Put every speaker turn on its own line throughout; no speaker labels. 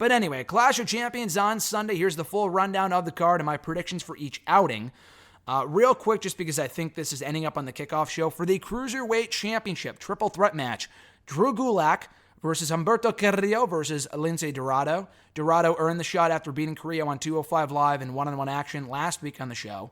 But anyway, Clash of Champions on Sunday. Here's the full rundown of the card and my predictions for each outing. Real quick, just because I think this is ending up on the kickoff show, for the Cruiserweight Championship triple threat match, Drew Gulak versus Humberto Carrillo versus Lince Dorado. Dorado earned the shot after beating Carrillo on 205 Live in one-on-one action last week on the show.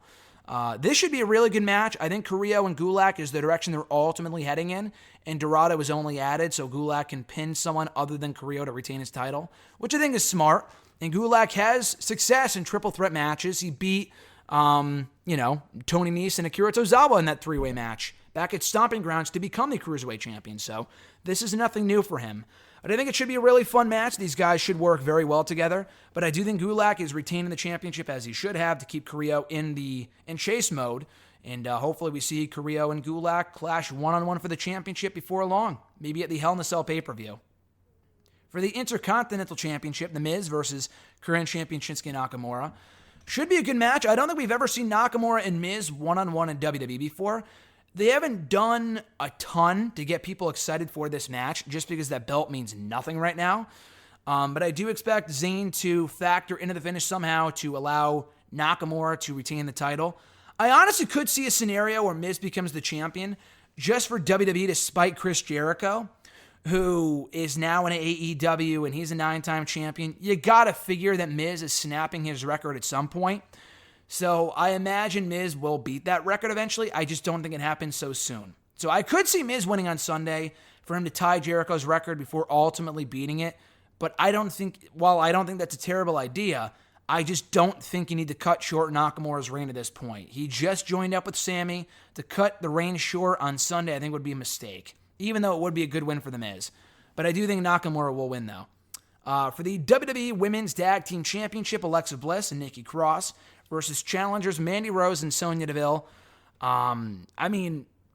This should be a really good match. I think Carrillo and Gulak is the direction they're ultimately heading in, and Dorado is only added so Gulak can pin someone other than Carrillo to retain his title, which I think is smart. And Gulak has success in triple threat matches. He beat, Tony Nese and Akira Tozawa in that three-way match back at Stomping Grounds to become the Cruiserweight champion. So this is nothing new for him. But I think it should be a really fun match. These guys should work very well together. But I do think Gulak is retaining the championship as he should have to keep Carrillo in chase mode. And hopefully we see Carrillo and Gulak clash one-on-one for the championship before long. Maybe at the Hell in a Cell pay-per-view. For the Intercontinental Championship, The Miz versus current champion Shinsuke Nakamura. Should be a good match. I don't think we've ever seen Nakamura and Miz one-on-one in WWE before. They haven't done a ton to get people excited for this match just because that belt means nothing right now. But I do expect Zayn to factor into the finish somehow to allow Nakamura to retain the title. I honestly could see a scenario where Miz becomes the champion just for WWE to spite Chris Jericho, who is now in AEW and he's a 9-time champion. You gotta figure that Miz is snapping his record at some point. So I imagine Miz will beat that record eventually. I just don't think it happens so soon. So I could see Miz winning on Sunday for him to tie Jericho's record before ultimately beating it. But I don't think that's a terrible idea, I just don't think you need to cut short Nakamura's reign at this point. He just joined up with Sami. To cut the reign short on Sunday I think would be a mistake, even though it would be a good win for The Miz. But I do think Nakamura will win though. For the WWE Women's Tag Team Championship, Alexa Bliss and Nikki Cross versus challengers Mandy Rose and Sonya Deville.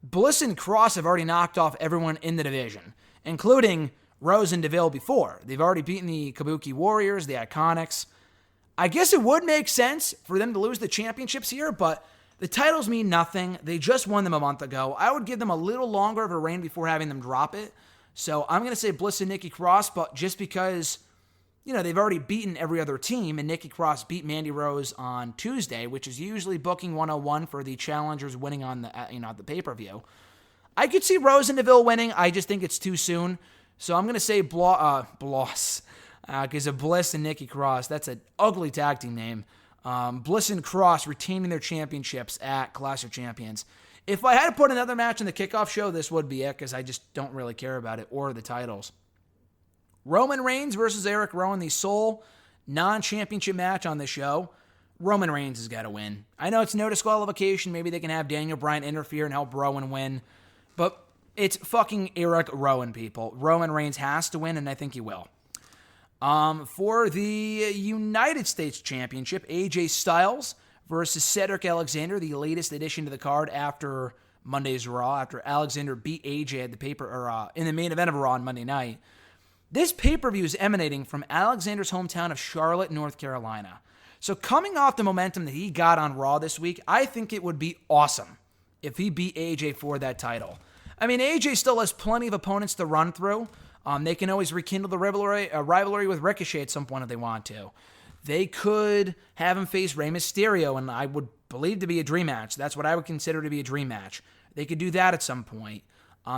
Bliss and Cross have already knocked off everyone in the division, including Rose and Deville before. They've already beaten the Kabuki Warriors, the Iconics. I guess it would make sense for them to lose the championships here, but the titles mean nothing. They just won them a month ago. I would give them a little longer of a reign before having them drop it. So I'm going to say Bliss and Nikki Cross, but just because, they've already beaten every other team, and Nikki Cross beat Mandy Rose on Tuesday, which is usually booking 101 for the challengers winning on the pay-per-view. I could see Rose and Deville winning. I just think it's too soon. So I'm going to say Bloss, because of Bliss and Nikki Cross. That's an ugly tag team name. Bliss and Cross retaining their championships at Clash of Champions. If I had to put another match in the kickoff show, this would be it, because I just don't really care about it or the titles. Roman Reigns versus Eric Rowan, the sole non-championship match on the show. Roman Reigns has got to win. I know it's no disqualification. Maybe they can have Daniel Bryan interfere and help Rowan win. But it's fucking Eric Rowan, people. Roman Reigns has to win, and I think he will. For the United States Championship, AJ Styles versus Cedric Alexander, the latest addition to the card after Monday's Raw, after Alexander beat AJ at the in the main event of Raw on Monday night. This pay-per-view is emanating from Alexander's hometown of Charlotte, North Carolina. So coming off the momentum that he got on Raw this week, I think it would be awesome if he beat AJ for that title. AJ still has plenty of opponents to run through. They can always rekindle the rivalry with Ricochet at some point if they want to. They could have him face Rey Mysterio, and I would believe to be a dream match. That's what I would consider to be a dream match. They could do that at some point.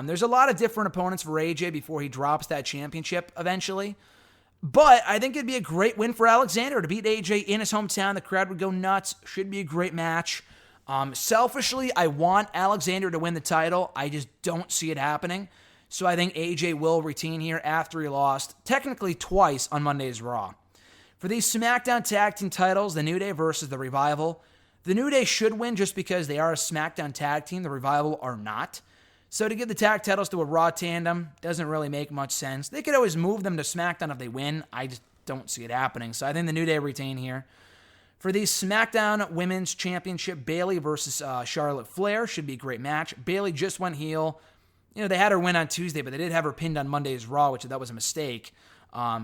There's a lot of different opponents for AJ before he drops that championship eventually. But I think it'd be a great win for Alexander to beat AJ in his hometown. The crowd would go nuts. Should be a great match. Selfishly, I want Alexander to win the title. I just don't see it happening. So I think AJ will retain here after he lost, technically twice on Monday's Raw. For these SmackDown Tag Team titles, the New Day versus the Revival. The New Day should win just because they are a SmackDown Tag Team. The Revival are not. So to give the tag titles to a Raw tandem doesn't really make much sense. They could always move them to SmackDown if they win. I just don't see it happening. So I think the New Day retain here. For the SmackDown Women's Championship, Bayley versus Charlotte Flair should be a great match. Bayley just went heel. They had her win on Tuesday, but they did have her pinned on Monday's Raw, which that was a mistake.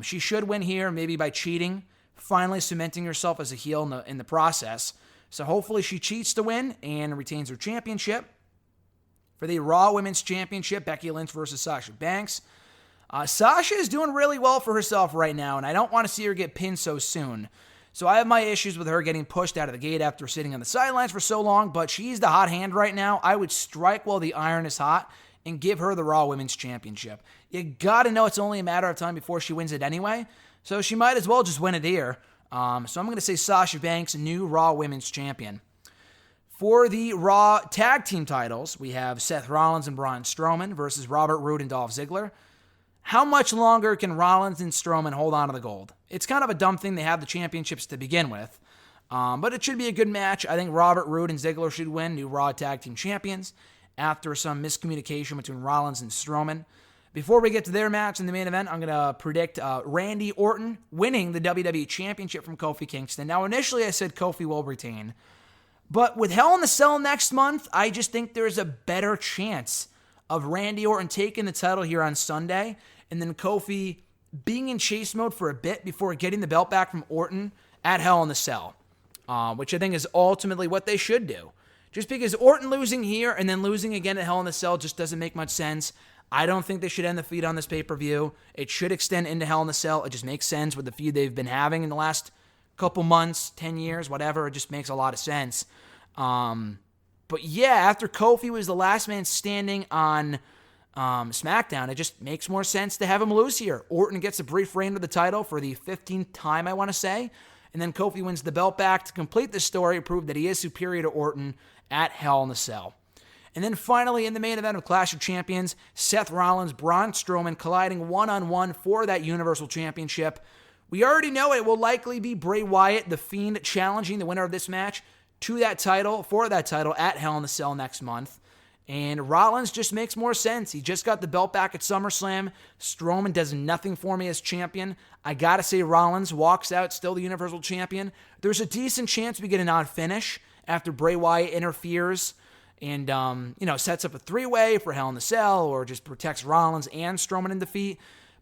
She should win here, maybe by cheating, finally cementing herself as a heel in the process. So hopefully she cheats to win and retains her championship. For the Raw Women's Championship, Becky Lynch versus Sasha Banks. Sasha is doing really well for herself right now, and I don't want to see her get pinned so soon. So I have my issues with her getting pushed out of the gate after sitting on the sidelines for so long, but she's the hot hand right now. I would strike while the iron is hot and give her the Raw Women's Championship. You gotta know it's only a matter of time before she wins it anyway, so she might as well just win it here. So I'm going to say Sasha Banks, new Raw Women's Champion. For the Raw Tag Team titles, we have Seth Rollins and Braun Strowman versus Robert Roode and Dolph Ziggler. How much longer can Rollins and Strowman hold on to the gold? It's kind of a dumb thing they have the championships to begin with, but it should be a good match. I think Robert Roode and Ziggler should win, new Raw Tag Team Champions, after some miscommunication between Rollins and Strowman. Before we get to their match in the main event, I'm going to predict Randy Orton winning the WWE Championship from Kofi Kingston. Now, initially I said Kofi will retain, but with Hell in the Cell next month, I just think there's a better chance of Randy Orton taking the title here on Sunday, and then Kofi being in chase mode for a bit before getting the belt back from Orton at Hell in the Cell, which I think is ultimately what they should do. Just because Orton losing here and then losing again at Hell in the Cell just doesn't make much sense. I don't think they should end the feud on this pay-per-view. It should extend into Hell in the Cell. It just makes sense with the feud they've been having in the last couple months, 10 years, whatever. It just makes a lot of sense. But yeah, after Kofi was the last man standing on SmackDown, it just makes more sense to have him lose here. Orton gets a brief reign of the title for the 15th time, I want to say. And then Kofi wins the belt back to complete the story, prove that he is superior to Orton at Hell in the Cell. And then finally, in the main event of Clash of Champions, Seth Rollins, Braun Strowman colliding one-on-one for that Universal Championship. We already know it will likely be Bray Wyatt, the Fiend, challenging the winner of this match to that title, for that title at Hell in the Cell next month. And Rollins just makes more sense. He just got the belt back at SummerSlam. Strowman does nothing for me as champion. I gotta say Rollins walks out still the Universal Champion. There's a decent chance we get an odd finish after Bray Wyatt interferes and, sets up a three-way for Hell in the Cell or just protects Rollins and Strowman in defeat.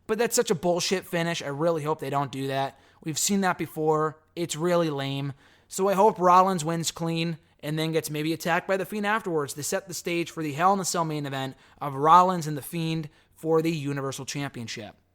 But that's such a bullshit finish. I really hope they don't do that. We've seen that before. It's really lame. So I hope Rollins wins clean and then gets maybe attacked by The Fiend afterwards to set the stage for the Hell in the Cell main event of Rollins and The Fiend for the Universal Championship.